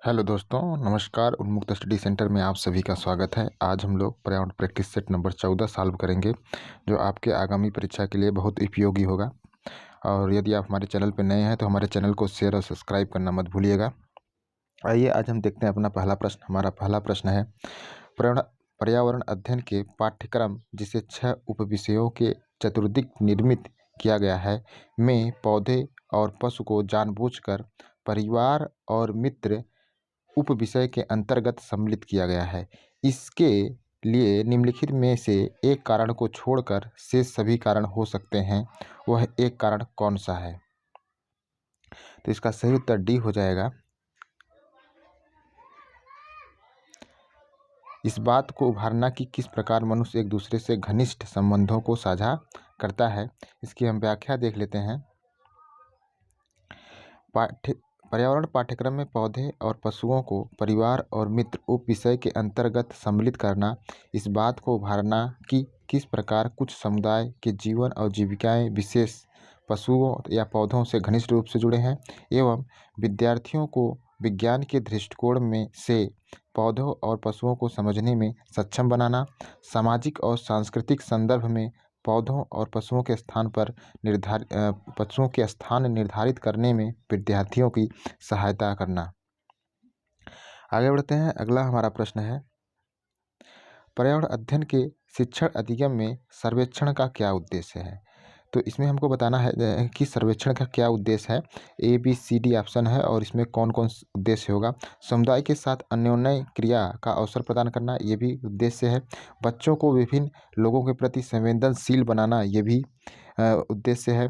Hello दोस्तों, नमस्कार। उन्मुक्त स्टडी सेंटर में आप सभी का स्वागत है। आज हम लोग पर्यावरण प्रैक्टिस सेट नंबर 14 सॉल्व करेंगे, जो आपके आगामी परीक्षा के लिए बहुत उपयोगी होगा। और यदि आप हमारे चैनल पर नए हैं तो हमारे चैनल को शेयर और सब्सक्राइब करना मत भूलिएगा। आइए आज हम देखते हैं अपना पहला प्रश्न। हमारा पहला प्रश्न है, पर्यावरण पर्यावरण अध्ययन के पाठ्यक्रम जिसे 6 उपविषयों के चतुर्दिक निर्मित किया गया है में पौधे और पशु को जानबूझकर परिवार और मित्र उप विषय के अंतर्गत सम्मिलित किया गया है। इसके लिए निम्नलिखित में से एक कारण को छोड़कर शेष सभी कारण हो सकते हैं। वह एक कारण कौन सा है? तो इसका सही उत्तर डी हो जाएगा। इस बात को उभारना कि किस प्रकार मनुष्य एक दूसरे से घनिष्ठ संबंधों को साझा करता है। इसकी हम व्याख्या देख लेते हैं। पर्यावरण पाठ्यक्रम में पौधे और पशुओं को परिवार और मित्र उप विषय के अंतर्गत सम्मिलित करना, इस बात को उभारना कि किस प्रकार कुछ समुदाय के जीवन और जीविकाएं विशेष पशुओं या पौधों से घनिष्ठ रूप से जुड़े हैं, एवं विद्यार्थियों को विज्ञान के दृष्टिकोण में से पौधों और पशुओं को समझने में सक्षम बनाना, सामाजिक और सांस्कृतिक संदर्भ में पौधों और पशुओं के स्थान निर्धारित करने में विद्यार्थियों की सहायता करना। आगे बढ़ते हैं। अगला हमारा प्रश्न है, पर्यावरण अध्ययन के शिक्षण अधिगम में सर्वेक्षण का क्या उद्देश्य है? तो इसमें हमको बताना है कि सर्वेक्षण का क्या उद्देश्य है। ABCD ऑप्शन है और इसमें कौन कौन उद्देश्य होगा। समुदाय के साथ अन्योन्य क्रिया का अवसर प्रदान करना, ये भी उद्देश्य है। बच्चों को विभिन्न लोगों के प्रति संवेदनशील बनाना, ये भी उद्देश्य है।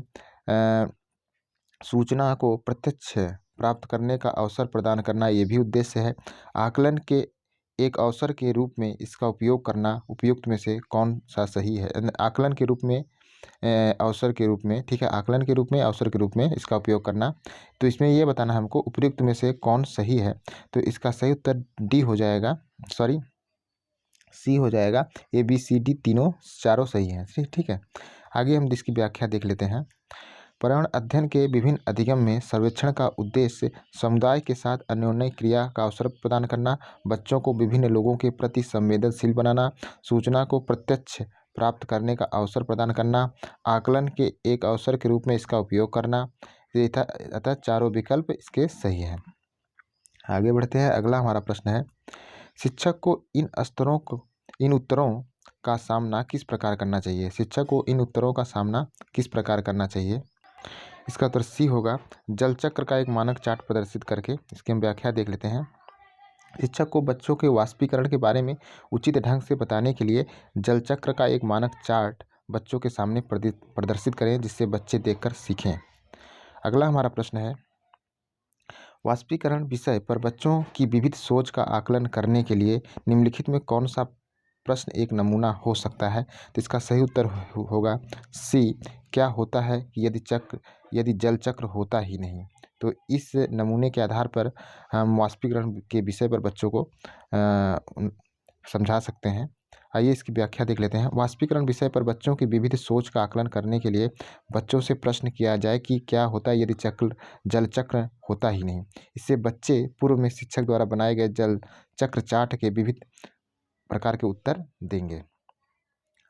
सूचना को प्रत्यक्ष प्राप्त करने का अवसर प्रदान करना, ये भी उद्देश्य है। आकलन के एक अवसर के रूप में इसका उपयोग करना, उपयुक्त में से कौन सा सही है? आकलन के रूप में अवसर के रूप में, ठीक है, आकलन के रूप में अवसर के रूप में इसका उपयोग करना। तो इसमें ये बताना है हमको उपयुक्त में से कौन सही है। तो इसका सही उत्तर डी हो जाएगा, सॉरी सी हो जाएगा। ABCD चारों सही हैं। ठीक है, आगे हम इसकी व्याख्या देख लेते हैं। पर्यावरण अध्ययन के विभिन्न अधिगम में सर्वेक्षण का उद्देश्य समुदाय के साथ अन्योन्य क्रिया का अवसर प्रदान करना, बच्चों को विभिन्न लोगों के प्रति संवेदनशील बनाना, सूचना को प्रत्यक्ष प्राप्त करने का अवसर प्रदान करना, आकलन के एक अवसर के रूप में इसका उपयोग करना। अतः चारों विकल्प इसके सही हैं। आगे बढ़ते हैं। अगला हमारा प्रश्न है, शिक्षक को इन उत्तरों का सामना किस प्रकार करना चाहिए? शिक्षक को इन उत्तरों का सामना किस प्रकार करना चाहिए? इसका उत्तर सी होगा, जल चक्र का एक मानक चार्ट प्रदर्शित करके। इसकी हम व्याख्या देख लेते हैं। शिक्षक को बच्चों के वाष्पीकरण के बारे में उचित ढंग से बताने के लिए जल चक्र का एक मानक चार्ट बच्चों के सामने प्रदर्शित करें, जिससे बच्चे देखकर सीखें। अगला हमारा प्रश्न है, वाष्पीकरण विषय पर बच्चों की विविध सोच का आकलन करने के लिए निम्नलिखित में कौन सा प्रश्न एक नमूना हो सकता है? तो इसका सही उत्तर होगा सी, क्या होता है यदि जल चक्र होता ही नहीं? तो इस नमूने के आधार पर हम वाष्पीकरण के विषय पर बच्चों को समझा सकते हैं। आइए इसकी व्याख्या देख लेते हैं। वाष्पीकरण विषय पर बच्चों की विविध सोच का आकलन करने के लिए बच्चों से प्रश्न किया जाए कि क्या होता है यदि जल चक्र होता ही नहीं। इससे बच्चे पूर्व में शिक्षक द्वारा बनाए गए जल चक्र चार्ट के विविध प्रकार के उत्तर देंगे।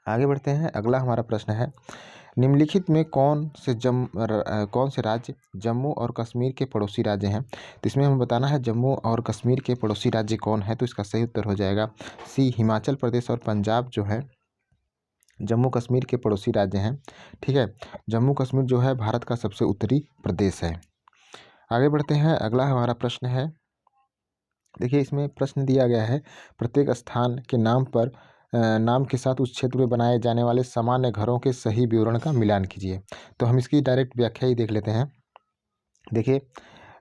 आगे बढ़ते हैं। अगला हमारा प्रश्न है, निम्नलिखित में कौन से राज्य जम्मू और कश्मीर के पड़ोसी राज्य हैं? तो इसमें हमें बताना है जम्मू और कश्मीर के पड़ोसी राज्य कौन है। तो इसका सही उत्तर हो जाएगा सी, हिमाचल प्रदेश और पंजाब जो है जम्मू कश्मीर के पड़ोसी राज्य हैं। ठीक है, जम्मू कश्मीर जो है भारत का सबसे उत्तरी प्रदेश है। आगे बढ़ते हैं। अगला हमारा प्रश्न है, देखिए इसमें प्रश्न दिया गया है, प्रत्येक स्थान के नाम के साथ उस क्षेत्र में बनाए जाने वाले सामान्य घरों के सही विवरण का मिलान कीजिए। तो हम इसकी डायरेक्ट व्याख्या ही देख लेते हैं। देखिए,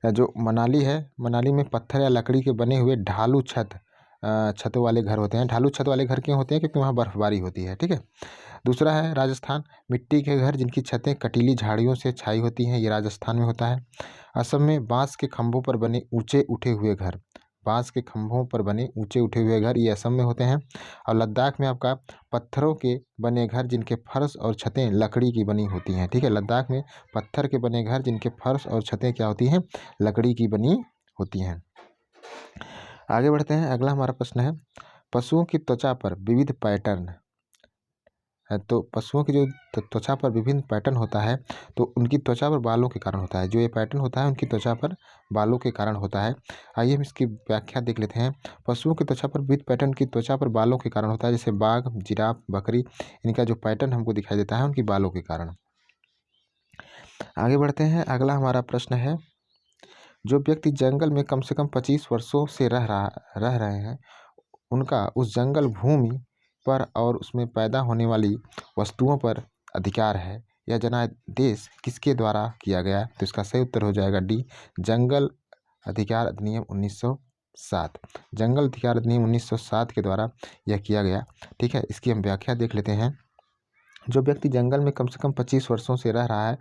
जो मनाली है, मनाली में पत्थर या लकड़ी के बने हुए ढालू छतों वाले घर होते हैं। ढालू छत वाले घर क्यों होते हैं? क्योंकि वहाँ बर्फबारी होती है। ठीक है। दूसरा है राजस्थान, मिट्टी के घर जिनकी छतें कटीली झाड़ियों से छाई होती हैं, ये राजस्थान में होता है। असम में बांस के खंभों पर बने ऊंचे उठे हुए घर, ये असम में होते हैं। और लद्दाख में आपका पत्थरों के बने घर जिनके फर्श और छतें लकड़ी की बनी होती हैं। ठीक है, लद्दाख में पत्थर के बने घर जिनके फर्श और छतें क्या होती हैं? लकड़ी की बनी होती हैं। आगे बढ़ते हैं। अगला हमारा प्रश्न है, पशुओं की त्वचा पर विविध पैटर्न है। तो पशुओं की जो त्वचा पर विभिन्न पैटर्न होता है, तो उनकी त्वचा पर बालों के कारण होता है। जो ये पैटर्न होता है उनकी त्वचा पर बालों के कारण होता है। आइए हम इसकी व्याख्या देख लेते हैं। पशुओं की त्वचा पर विविध पैटर्न की त्वचा पर बालों के कारण होता है, जैसे बाघ, जिराफ, बकरी, इनका जो पैटर्न हमको दिखाई देता है उनकी बालों के कारण। आगे बढ़ते हैं। अगला हमारा प्रश्न है, जो व्यक्ति जंगल में कम से कम 25 वर्षों से रह रहे हैं, उनका उस जंगल भूमि पर और उसमें पैदा होने वाली वस्तुओं पर अधिकार है। यह जनादेश किसके द्वारा किया गया? तो इसका सही उत्तर हो जाएगा डी, जंगल अधिकार अधिनियम 1907। जंगल अधिकार अधिनियम 1907 के द्वारा यह किया गया। ठीक है, इसकी हम व्याख्या देख लेते हैं। जो व्यक्ति जंगल में कम से कम 25 वर्षों से रह रहा है,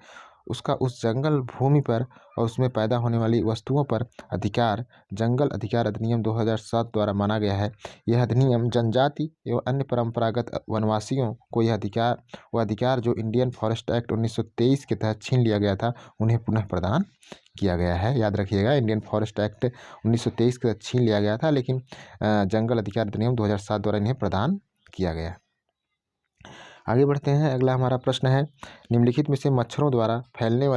उसका उस जंगल भूमि पर और उसमें पैदा होने वाली वस्तुओं पर अधिकार जंगल अधिकार अधिनियम 2007 द्वारा माना गया है। यह अधिनियम जनजाति एवं अन्य परंपरागत वनवासियों को वह अधिकार जो इंडियन फॉरेस्ट एक्ट 1923 के तहत छीन लिया गया था, उन्हें पुनः प्रदान किया गया है। याद रखिएगा, इंडियन फॉरेस्ट एक्ट 1923 के तहत छीन लिया गया था, लेकिन जंगल अधिकार अधिनियम 2007 द्वारा इन्हें प्रदान किया गया। आगे बढ़ते हैं। अगला हमारा प्रश्न है, निम्नलिखित में से मच्छरों द्वारा फैलने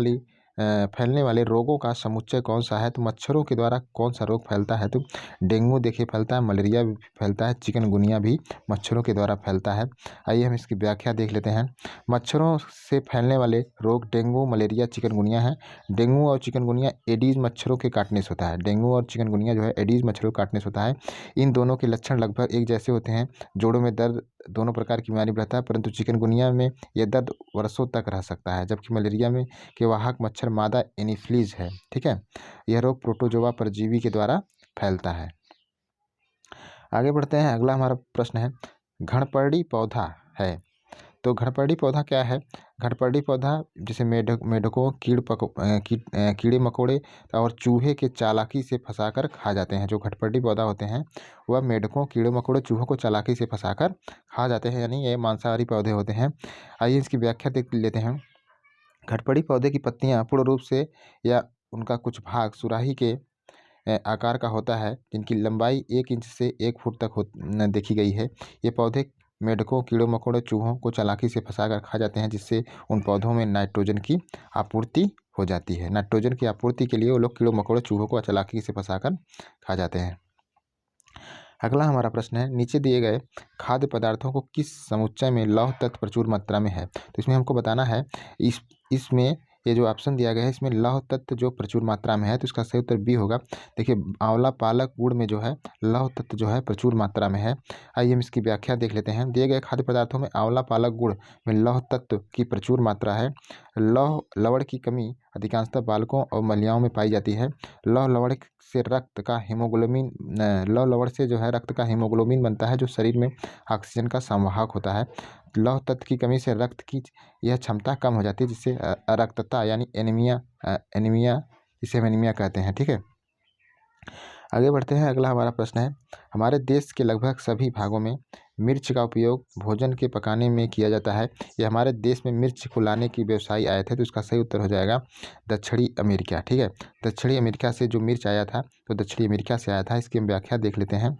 वाले रोगों का समुच्चय कौन सा है? तो मच्छरों के द्वारा कौन सा रोग फैलता है? तो डेंगू देखिए फैलता है, मलेरिया भी फैलता है, चिकनगुनिया भी मच्छरों के द्वारा फैलता है। आइए हम इसकी व्याख्या देख लेते हैं। मच्छरों से फैलने वाले रोग डेंगू, मलेरिया, चिकनगुनिया है। डेंगू और चिकनगुनिया एडीज मच्छरों के काटने से होता है। डेंगू और चिकनगुनिया जो है एडीज मच्छरों के काटने से होता है। इन दोनों के लक्षण लगभग एक जैसे होते हैं। जोड़ों में दर्द, दोनों प्रकार की बीमारी रहता है, परंतु चिकनगुनिया में यह दर्द वर्षों तक रह सकता है, जबकि मलेरिया में के वाहक मच्छर मादा एनीफ्लीज है। ठीक है, यह रोग प्रोटोजोआ परजीवी के द्वारा फैलता है। आगे बढ़ते हैं। अगला हमारा प्रश्न है, घड़पड़ी पौधा है। तो घड़पड़ी पौधा क्या है? घड़पड़ी पौधा जैसे मेढकों, कीड़े मकोड़े और चूहे के चालाकी से फंसाकर खा जाते हैं। जो घड़पड़ी पौधा होते हैं वह मेढकों, कीड़े मकोड़े, चूहों को चालाकी से फंसाकर खा जाते हैं, यानी ये मांसाहारी पौधे होते हैं। आइए इसकी व्याख्या देख लेते हैं। घड़पड़ी पौधे की पत्तियां पूर्ण रूप से या उनका कुछ भाग सुराही के आकार का होता है, जिनकी लंबाई 1 इंच से 1 फुट तक देखी गई है। ये पौधे मेढकों, कीड़ों मकोड़ों, चूहों को चालाकी से फंसाकर खा जाते हैं, जिससे उन पौधों में नाइट्रोजन की आपूर्ति हो जाती है। नाइट्रोजन की आपूर्ति के लिए वो लोग कीड़ों मकोड़ों, चूहों को चालाकी से फंसाकर खा जाते हैं। अगला हमारा प्रश्न है, नीचे दिए गए खाद्य पदार्थों को किस समुच्चय में लौह तत्व प्रचुर मात्रा में है? तो इसमें हमको बताना है, इसमें ये जो ऑप्शन दिया गया है इसमें लौह तत्व जो प्रचुर मात्रा में है, तो इसका सही उत्तर बी होगा। देखिए, आंवला, पालक, गुड़ में जो है लौह तत्व जो है प्रचुर मात्रा में है। आइए हम इसकी व्याख्या देख लेते हैं। दिए गए खाद्य पदार्थों में आंवला, पालक, गुड़ में लौह तत्व की प्रचुर मात्रा है। लवण की कमी अधिकांशतः बालकों और महिलाओं में पाई जाती है। लवण से रक्त का हीमोग्लोबिन लवण से जो है रक्त का हीमोग्लोबिन बनता है, जो शरीर में ऑक्सीजन का संवाहक होता है। लौह तत्व की कमी से रक्त की यह क्षमता कम हो जाती है, जिससे अरक्तता यानी एनीमिया जिसे हम एनीमिया कहते हैं। ठीक है, आगे बढ़ते हैं। अगला हमारा प्रश्न है, हमारे देश के लगभग सभी भागों में मिर्च का उपयोग भोजन के पकाने में किया जाता है। ये हमारे देश में मिर्च को लाने की व्यवसायी आए थे, तो इसका सही उत्तर हो जाएगा दक्षिणी अमेरिका। ठीक है, दक्षिणी अमेरिका से जो मिर्च आया था, तो दक्षिणी अमेरिका से आया था। इसकी हम व्याख्या देख लेते हैं।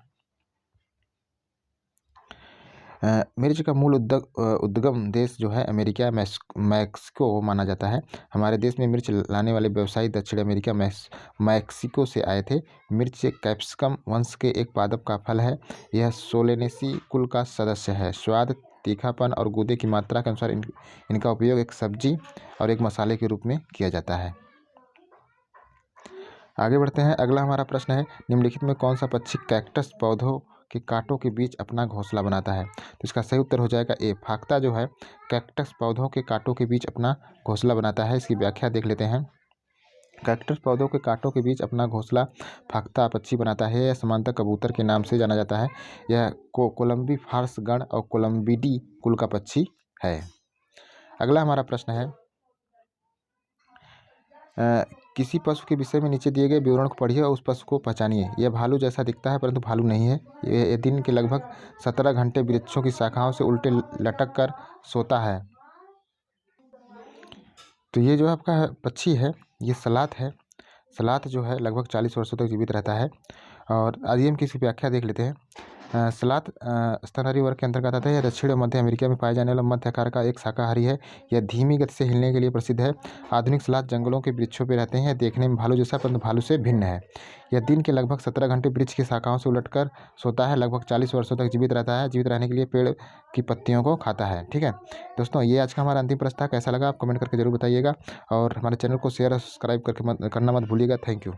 मिर्च का मूल उद्गम देश जो है अमेरिका, मैक्सिको माना जाता है। हमारे देश में मिर्च लाने वाले व्यवसायी दक्षिण अमेरिका, मैक्सिको से आए थे। मिर्च एक कैप्सिकम वंश के एक पादप का फल है। यह सोलेनेसी कुल का सदस्य है। स्वाद, तीखापन और गूदे की मात्रा के अनुसार इनका उपयोग एक सब्जी और एक मसाले के रूप में किया जाता है। आगे बढ़ते हैं। अगला हमारा प्रश्न है, निम्नलिखित में कौन सा पक्षी कैक्टस पौधों के कांटों के बीच अपना घोंसला बनाता है? तो इसका सही उत्तर हो जाएगा ए, फाख्ता जो है कैक्टस पौधों के कांटों के बीच अपना घोंसला बनाता है। इसकी व्याख्या देख लेते हैं। कैक्टस पौधों के कांटों के बीच अपना घोंसला फाख्ता पक्षी बनाता है। यह सामान्यतः कबूतर के नाम से जाना जाता है। यह कोलम्बी फार्स गण और कोलम्बिडी कुल का पक्षी है। अगला हमारा प्रश्न है, किसी पशु के विषय में नीचे दिए गए विवरण को पढ़िए और उस पशु को पहचानिए। यह भालू जैसा दिखता है, परंतु भालू नहीं है। यह दिन के लगभग 17 घंटे वृक्षों की शाखाओं से उल्टे लटक कर सोता है। तो ये जो आपका पक्षी है, ये सलात है। सलात जो है लगभग 40 वर्षों तक जीवित रहता है। और आइए हम इसकी व्याख्या देख लेते हैं। सलाद स्तनधारी वर्ग के अंतर्गत आता है। यह दक्षिण और मध्य अमेरिका में पाए जाने वाला मध्य आकार का एक शाकाहारी है। यह धीमी गति से हिलने के लिए प्रसिद्ध है। आधुनिक सलाद जंगलों के वृक्षों पर रहते हैं। देखने में भालू जैसा परंतु भालू से भिन्न है। यह दिन के लगभग 17 घंटे वृक्ष की शाखाओं से उलटकर सोता है। लगभग 40 वर्षों तक जीवित रहता है। जीवित रहने के लिए पेड़ की पत्तियों को खाता है। ठीक है दोस्तों, ये आज का हमारा अंतिम प्रश्न था। कैसा लगा आप कमेंट करके जरूर बताइएगा और हमारे चैनल को शेयर और सब्सक्राइब करके करना मत भूलिएगा। Thank you.